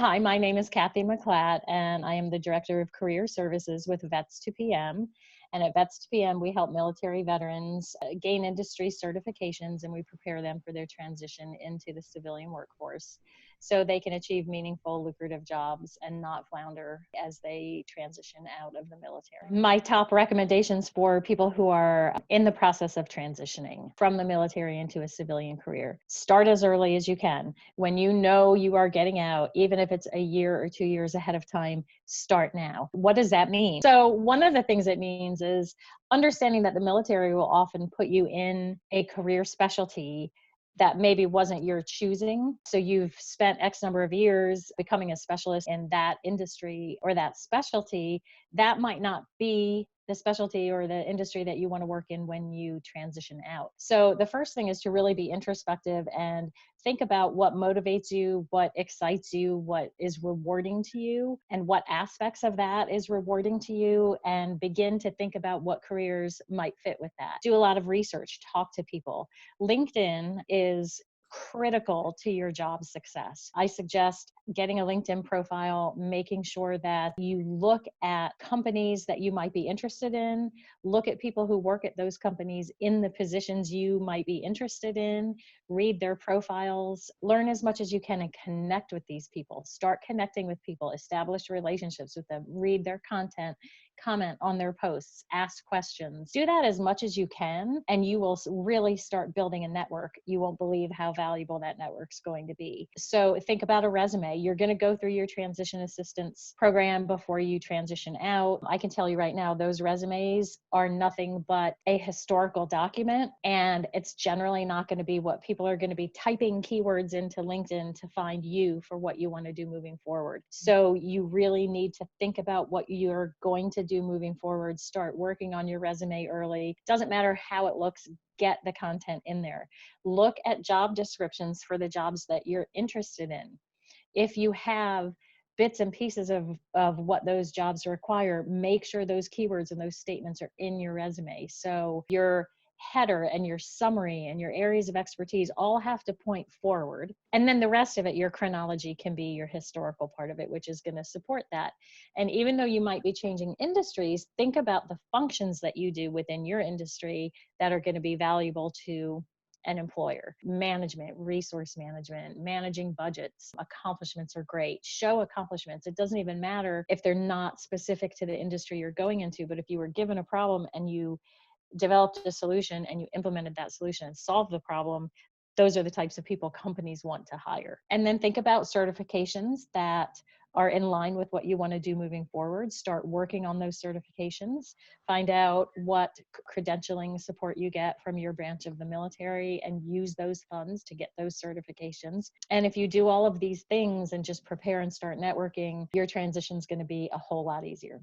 Hi, my name is Kathy McClatt, and I am the Director of Career Services with Vets2PM. And at Vets2PM, we help military veterans gain industry certifications, and we prepare them for their transition into the civilian workforce so they can achieve meaningful, lucrative jobs and not flounder as they transition out of the military. My top recommendations for people who are in the process of transitioning from the military into a civilian career: start as early as you can. When you know you are getting out, even if it's a year or 2 years ahead of time, start now. What does that mean? So one of the things it means is understanding that the military will often put you in a career specialty that maybe wasn't your choosing. So you've spent X number of years becoming a specialist in that industry or that specialty. That might not be the specialty or the industry that you want to work in when you transition out. So the first thing is to really be introspective and think about what motivates you, what excites you, what is rewarding to you, and what aspects of that is rewarding to you, and begin to think about what careers might fit with that. Do a lot of research, talk to people. LinkedIn is critical to your job success. I suggest getting a LinkedIn profile, making sure that you look at companies that you might be interested in, look at people who work at those companies in the positions you might be interested in, read their profiles, learn as much as you can and connect with these people. Start connecting with people, establish relationships with them, read their content, comment on their posts, ask questions. Do that as much as you can, and you will really start building a network. You won't believe how valuable that network's going to be. So think about a resume. You're going to go through your transition assistance program before you transition out. I can tell you right now, those resumes are nothing but a historical document, and it's generally not going to be what people are going to be typing keywords into LinkedIn to find you for what you want to do moving forward. So you really need to think about what you're going to do moving forward. Start working on your resume early. Doesn't matter how it looks, get the content in there. Look at job descriptions for the jobs that you're interested in. If you have bits and pieces of what those jobs require, make sure those keywords and those statements are in your resume. So your header and your summary and your areas of expertise all have to point forward. And then the rest of it, your chronology, can be your historical part of it, which is going to support that. And even though you might be changing industries, think about the functions that you do within your industry that are going to be valuable to an employer. Management, resource management, managing budgets. Accomplishments are great. Show accomplishments. It doesn't even matter if they're not specific to the industry you're going into, but if you were given a problem and you developed a solution and you implemented that solution and solved the problem, those are the types of people companies want to hire. And then think about certifications that are in line with what you want to do moving forward. Start working on those certifications. Find out what credentialing support you get from your branch of the military and use those funds to get those certifications. And if you do all of these things and just prepare and start networking, your transition is going to be a whole lot easier.